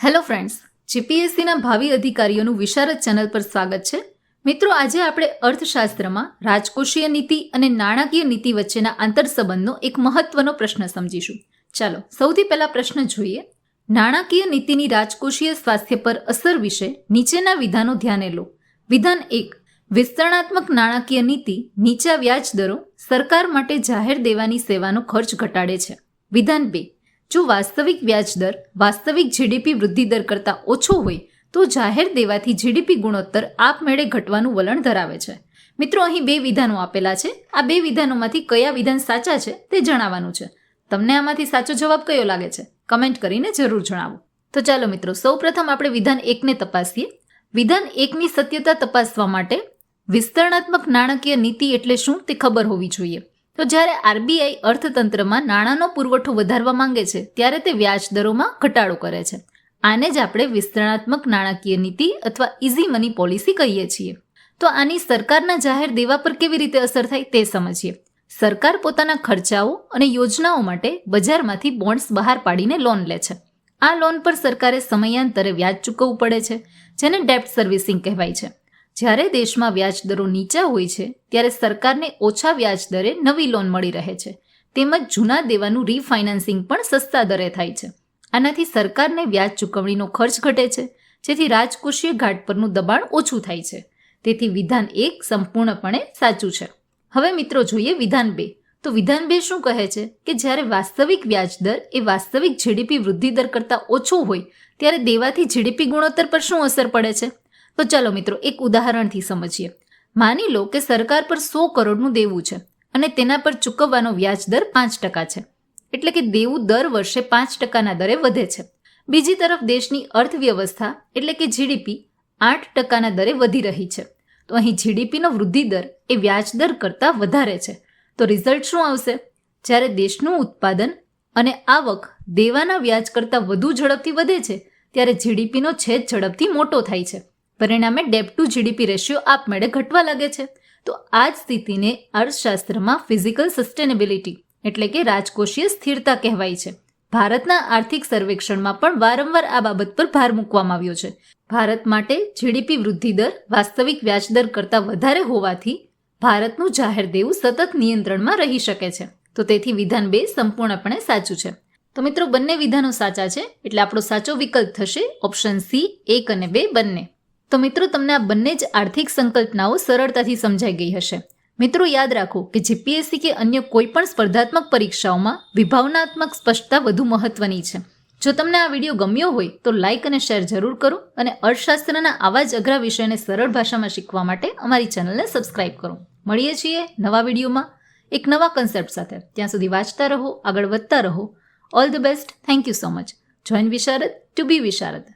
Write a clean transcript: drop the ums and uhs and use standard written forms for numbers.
Hello friends, જીપીએસસીના ભાવિ અધિકારીઓનું વિશારદ channel પર સ્વાગત છે. મિત્રો, આજે આપણે અર્થશાસ્ત્રમાં રાજકોષીય નીતિ અને નાણાકીય નીતિ વચ્ચેના આંતરસંબંધનો એક મહત્વનો પ્રશ્ન સમજીશું. ચાલો સૌથી પહેલા પ્રશ્ન જોઈએ. નાણાકીય નીતિની રાજકોષીય સ્વાસ્થ્ય પર અસર વિશે નીચેના વિધાનો ધ્યાને લો. વિધાન 1. વિસ્તરણાત્મક નાણાકીય નીતિ નીચા વ્યાજ દરો સરકાર માટે જાહેર દેવાની સેવાનો ખર્ચ ઘટાડે છે. વિધાન 2. જો વાસ્તવિક વ્યાજ દર વાસ્તવિક જીડીપી વૃદ્ધિ દર કરતાં ઓછો હોય તો જાહેર દેવાથી જીડીપી ગુણોત્તર આપમેળે ઘટવાનું વલણ ધરાવે છે. મિત્રો, અહીં બે વિધાનો આપેલા છે. આ બે વિધાનોમાંથી કયા વિધાન સાચા છે તે જણાવવાનું છે. તમને આમાંથી સાચો જવાબ કયો લાગે છે? કમેન્ટ કરીને જરૂર જણાવો. તો ચાલો મિત્રો, સૌપ્રથમ આપણે વિધાન 1ને તપાસીએ. વિધાન 1ની સત્યતા તપાસવા માટે વિસ્તરણાત્મક નાણાકીય નીતિ એટલે શું તે ખબર હોવી જોઈએ. તો જ્યારે આરબીઆઈ અર્થતંત્રમાં નાણાંનો પુરવઠો વધારવા માંગે છે ત્યારે તે વ્યાજ દરોમાં ઘટાડો કરે છે. આને જ આપણે વિસ્તરણાત્મક નાણાકીય નીતિ અથવા ઇઝી મની પોલિસી કહીએ છીએ. તો આની સરકારના જાહેર દેવા પર કેવી રીતે અસર થાય તે સમજીએ. સરકાર પોતાના ખર્ચાઓ અને યોજનાઓ માટે બજારમાંથી બોન્ડ્સ બહાર પાડીને લોન લે છે. આ લોન પર સરકારે સમયાંતરે વ્યાજ ચૂકવવું પડે છે, જેને ડેપ્ટ સર્વિસિંગ કહેવાય છે. જ્યારે દેશમાં વ્યાજ દરો નીચા હોય છે ત્યારે સરકારને ઓછા વ્યાજ દરે નવી લોન મળી રહે છે. તેમજ જૂના દેવાનું રીફાઇનાન્સિંગ પણ સસ્તા દરે થાય છે. આનાથી સરકારને વ્યાજ ચૂકવણીનો ખર્ચ ઘટે છે, જેથી રાજકોષીય ઘાટ પરનું દબાણ ઓછું થાય છે. તેથી વિધાન 1 સંપૂર્ણપણે સાચું છે. હવે મિત્રો જોઈએ વિધાન 2. તો વિધાન 2 શું કહે છે કે જ્યારે વાસ્તવિક વ્યાજ દર એ વાસ્તવિક જીડીપી વૃદ્ધિ દર કરતાં ઓછો હોય ત્યારે દેવાથી જીડીપી ગુણોત્તર પર શું અસર પડે છે? તો ચાલો મિત્રો, એક ઉદાહરણથી સમજીએ. માની લો કે સરકાર પર 100 કરોડનું દેવું છે અને તેના પર ચૂકવવાનો વ્યાજ દર 5% છે. એટલે કે દેવું દર વર્ષે 5%ના દરે વધે છે. બીજી તરફ દેશની અર્થવ્યવસ્થા એટલે કે જીડીપી 8%ના દરે વધી રહી છે. તો અહીં જીડીપીનો વૃદ્ધિ દર એ વ્યાજ દર કરતાં વધારે છે. તો રિઝલ્ટ શું આવશે? જ્યારે દેશનું ઉત્પાદન અને આવક દેવાના વ્યાજ કરતાં વધુ ઝડપથી વધે છે ત્યારે જીડીપીનો છેદ ઝડપથી મોટો થાય છે. પરિણામે ડેપ ટુ જીડીપી રેશિયો આપમેળે ઘટવા લાગે છે. તો આ જ સ્થિતિને અર્થશાસ્ત્રમાં ફિઝિકલ સસ્ટેનેબિલિટી એટલે કે રાજકોષીય સ્થિરતા કહેવાય છે. ભારતના આર્થિક સર્વેક્ષણમાં પણ વારંવાર આ બાબત પર ભાર મૂકવામાં આવ્યો છે. ભારત માટે જીડીપી વૃદ્ધિ દર વાસ્તવિક વ્યાજ દર કરતાં વધારે હોવાથી ભારતનું જાહેર દેવું સતત નિયંત્રણમાં રહી શકે છે. તો તેથી વિધાન 2 સંપૂર્ણપણે સાચું છે. તો મિત્રો, બંને વિધાનો સાચા છે એટલે આપણો સાચો વિકલ્પ થશે ઓપ્શન સી, 1 અને 2 બંને. તો મિત્રો, તમને આ બંને જ આર્થિક સંકલ્પનાઓ સરળતાથી સમજાઈ ગઈ હશે. મિત્રો, યાદ રાખો કે જીપીએસસી કે અન્ય કોઈ પણ સ્પર્ધાત્મક પરીક્ષાઓમાં વિભાવનાત્મક સ્પષ્ટતા વધુ મહત્વની છે. જો તમને આ વિડીયો ગમ્યો હોય તો લાઇક અને શેર જરૂર કરો અને અર્થશાસ્ત્રના આવા જ અઘરા વિષયને સરળ ભાષામાં શીખવા માટે અમારી ચેનલને સબસ્ક્રાઇબ કરો. મળીએ છીએ નવા વિડીયોમાં એક નવા કન્સેપ્ટ સાથે. ત્યાં સુધી વાંચતા રહો, આગળ વધતા રહો. All the best. Thank you so much. Join Visharad to be Visharad.